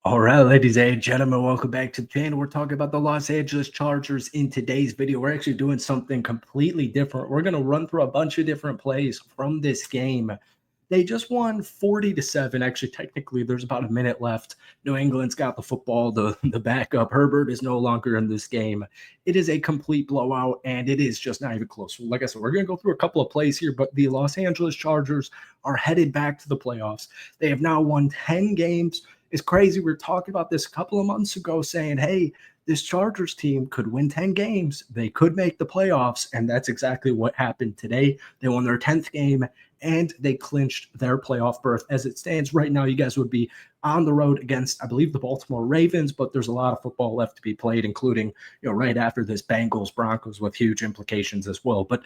All right, ladies and gentlemen, welcome back to the channel. We're talking about the Los Angeles Chargers in today's video. We're actually doing something completely different. We're going to run through a bunch of different plays from this game. They just won 40-7. Actually, technically, there's about a minute left. New England's got the football, the backup. Herbert is no longer in this game. It is a complete blowout, and it is just not even close. Like I said, we're going to go through a couple of plays here, but the Los Angeles Chargers are headed back to the playoffs. They have now won 10 games. It's crazy. We were talking about this a couple of months ago saying, hey, this Chargers team could win 10 games. They could make the playoffs. And that's exactly what happened today. They won their 10th game and they clinched their playoff berth. As it stands right now, you guys would be on the road against, I believe, the Baltimore Ravens, but there's a lot of football left to be played, including, right after this Bengals Broncos with huge implications as well. But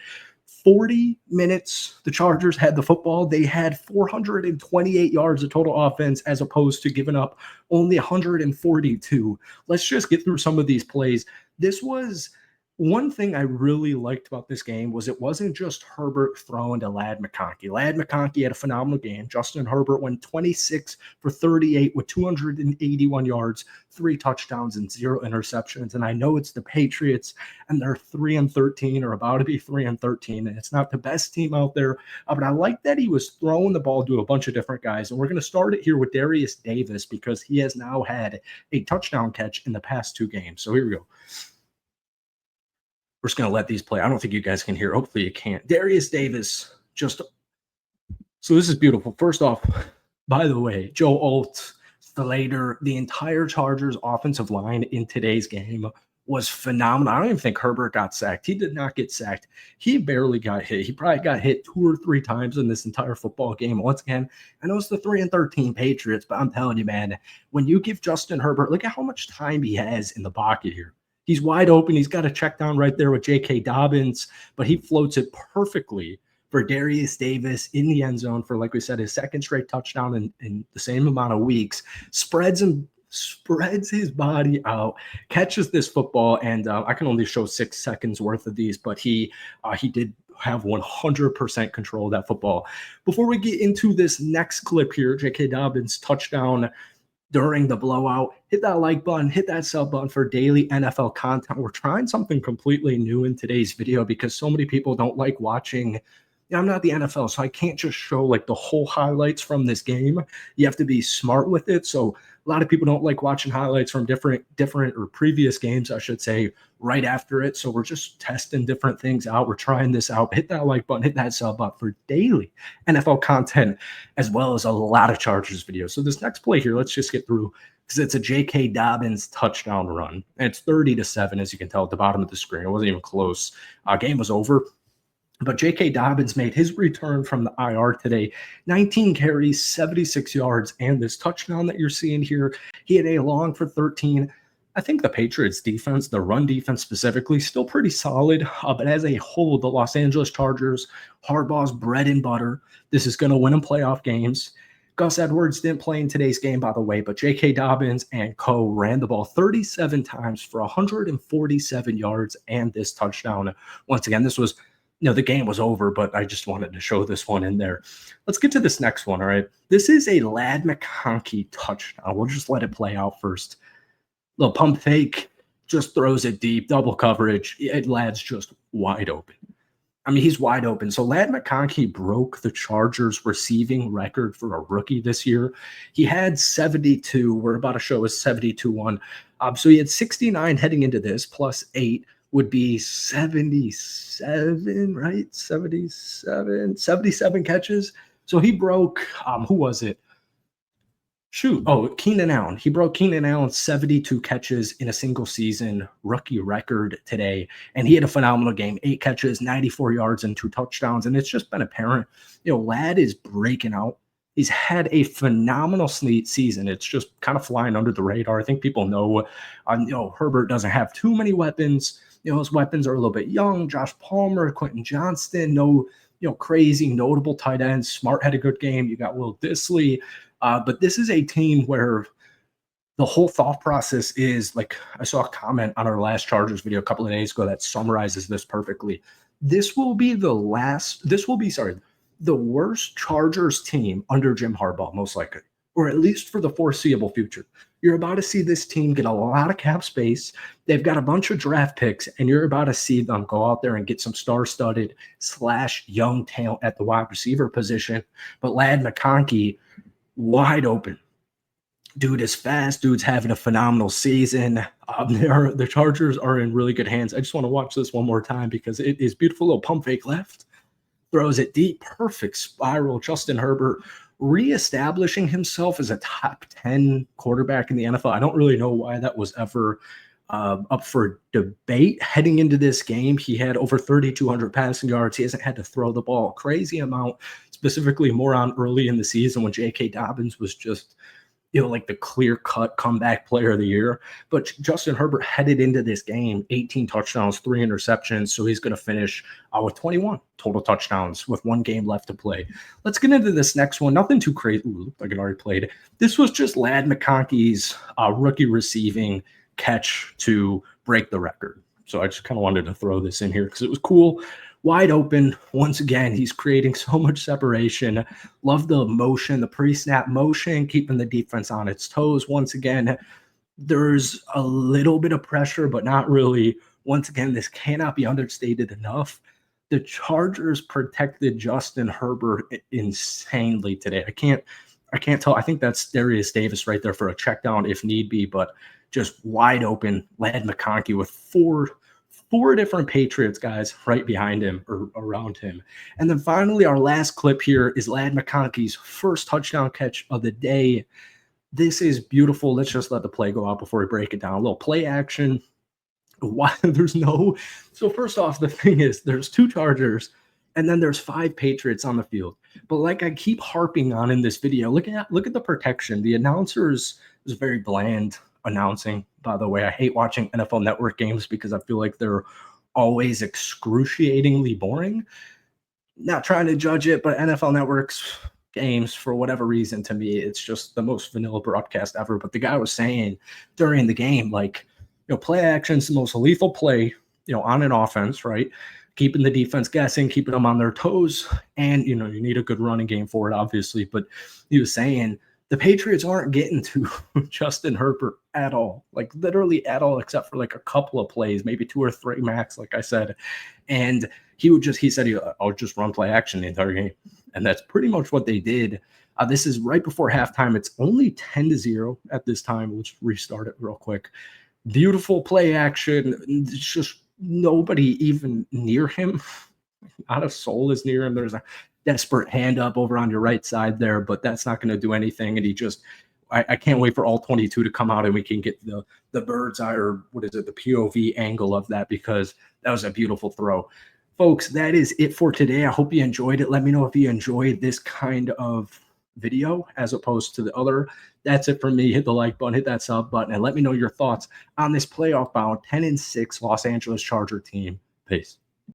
40 minutes the Chargers had the football. They had 428 yards of total offense as opposed to giving up only 142. Let's just get through some of these plays. This was one thing I really liked about this game was it wasn't just Herbert throwing to McConkey. McConkey had a phenomenal game. Justin Herbert went 26 for 38 with 281 yards, 3 touchdowns, and 0 interceptions. And I know it's the Patriots, and they're 3-13 or about to be 3-13, and it's not the best team out there. But I like that he was throwing the ball to a bunch of different guys. And we're going to start it here with Darius Davis because he has now had a touchdown catch in the past 2 games. So here we go. We're just going to let these play. I don't think you guys can hear. Hopefully you can't. Darius Davis just – so this is beautiful. First off, by the way, Joe Alt, Slater, the entire Chargers offensive line in today's game was phenomenal. I don't even think Herbert got sacked. He did not get sacked. He barely got hit. He probably got hit 2 or 3 times in this entire football game. Once again, I know it's the 3-13 Patriots, but I'm telling you, man, when you give Justin Herbert – look at how much time he has in the pocket here. He's wide open. He's got a check down right there with J.K. Dobbins, but he floats it perfectly for Darius Davis in the end zone for, like we said, his second straight touchdown in the same amount of weeks. Spreads his body out, catches this football, and I can only show 6 seconds worth of these, but he did have 100% control of that football. Before we get into this next clip here, J.K. Dobbins touchdown during the blowout, hit that like button, hit that sub button for daily NFL content. We're trying something completely new in today's video because so many people don't like watching. I'm not the NFL, so I can't just show like the whole highlights from this game. You have to be smart with it. So a lot of people don't like watching highlights from different or previous games, I should say, right after it. So we're just testing different things out. We're trying this out. Hit that like button, hit that sub button for daily NFL content, as well as a lot of Chargers videos. So this next play here, let's just get through because it's a J.K. Dobbins touchdown run. And it's 30-7, as you can tell at the bottom of the screen. It wasn't even close. Game was over. But J.K. Dobbins made his return from the IR today, 19 carries, 76 yards, and this touchdown that you're seeing here. He had a long for 13. I think the Patriots defense, the run defense specifically, still pretty solid. But as a whole, the Los Angeles Chargers, Harbaugh's bread and butter. This is going to win in playoff games. Gus Edwards didn't play in today's game, by the way, but J.K. Dobbins and co. ran the ball 37 times for 147 yards and this touchdown. Once again, this was the game was over, but I just wanted to show this one in there. Let's get to this next one, all right? This is a McConkey touchdown. We'll just let it play out first. Little pump fake, just throws it deep, double coverage. Lad's just wide open. I mean, he's wide open. So McConkey broke the Chargers receiving record for a rookie this year. He had 72. We're about to show us 72-1. So he had 69 heading into this, plus 8. Would be 77, right? 77 catches. So he broke, who was it? Keenan Allen. He broke Keenan Allen's 72 catches in a single season rookie record today. And he had a phenomenal game, 8 catches, 94 yards, and 2 touchdowns. And it's just been apparent, Lad is breaking out. He's had a phenomenal season. It's just kind of flying under the radar. I think people know, Herbert doesn't have too many weapons. His weapons are a little bit young. Josh Palmer, Quentin Johnston, no, crazy notable tight ends. Smart had a good game. You got Will Dissly. But this is a team where the whole thought process is, like, I saw a comment on our last Chargers video a couple of days ago that summarizes this perfectly. This will be the worst Chargers team under Jim Harbaugh, most likely. or at least for the foreseeable future. You're about to see this team get a lot of cap space. They've got a bunch of draft picks, and you're about to see them go out there and get some star-studded / young talent at the wide receiver position. But Lad McConkey, wide open. Dude is fast. Dude's having a phenomenal season. The Chargers are in really good hands. I just want to watch this one more time because it is beautiful. Little pump fake left. Throws it deep. Perfect spiral. Justin Herbert reestablishing himself as a top 10 quarterback in the NFL. I don't really know why that was ever up for debate heading into this game. He had over 3,200 passing yards. He hasn't had to throw the ball a crazy amount, specifically more on early in the season when J.K. Dobbins was just, like the clear-cut comeback player of the year. But Justin Herbert headed into this game, 18 touchdowns, 3 interceptions, so he's going to finish with 21 total touchdowns with 1 game left to play. Let's get into this next one. Nothing too crazy. Ooh, looked like it already played. This was just Lad McConkey's rookie receiving catch to break the record. So I just kind of wanted to throw this in here because it was cool. Wide open. Once again, he's creating so much separation. Love the motion, the pre-snap motion, keeping the defense on its toes. Once again, there's a little bit of pressure, but not really. Once again, this cannot be understated enough. The Chargers protected Justin Herbert insanely today. I can't tell. I think that's Darius Davis right there for a check down if need be, but just wide open. Lad McConkey with four different Patriots guys right behind him or around him. And then finally, our last clip here is Lad McConkey's first touchdown catch of the day. This is beautiful. Let's just let the play go out before we break it down. A little play action. Why so first off, the thing is there's 2 Chargers and then there's 5 Patriots on the field. But like I keep harping on in this video, look at the protection. The announcers is very bland announcing, by the way. I hate watching NFL Network games because I feel like they're always excruciatingly boring. Not trying to judge it, but NFL Network's games, for whatever reason, to me, it's just the most vanilla broadcast ever. But the guy was saying during the game, play action's the most lethal play, on an offense, right? Keeping the defense guessing, keeping them on their toes. And, you need a good running game for it, obviously. But he was saying the Patriots aren't getting to Justin Herbert at all, literally at all, except for a couple of plays, maybe 2 or 3 max, like I said. And he said, I'll just run play action the entire game. And that's pretty much what they did. This is right before halftime. It's only 10-0 at this time. Let's restart it real quick. Beautiful play action. It's just nobody even near him. Not a soul is near him. There's a desperate hand up over on your right side there, but that's not going to do anything. And I can't wait for all 22 to come out and we can get the bird's eye, or what is it, the POV angle of that, because that was a beautiful throw. Folks, that is it for today. I hope you enjoyed it. Let me know if you enjoyed this kind of video as opposed to the other. That's it for me. Hit the like button, hit that sub button, and let me know your thoughts on this playoff bound 10-6 Los Angeles Charger team. Peace.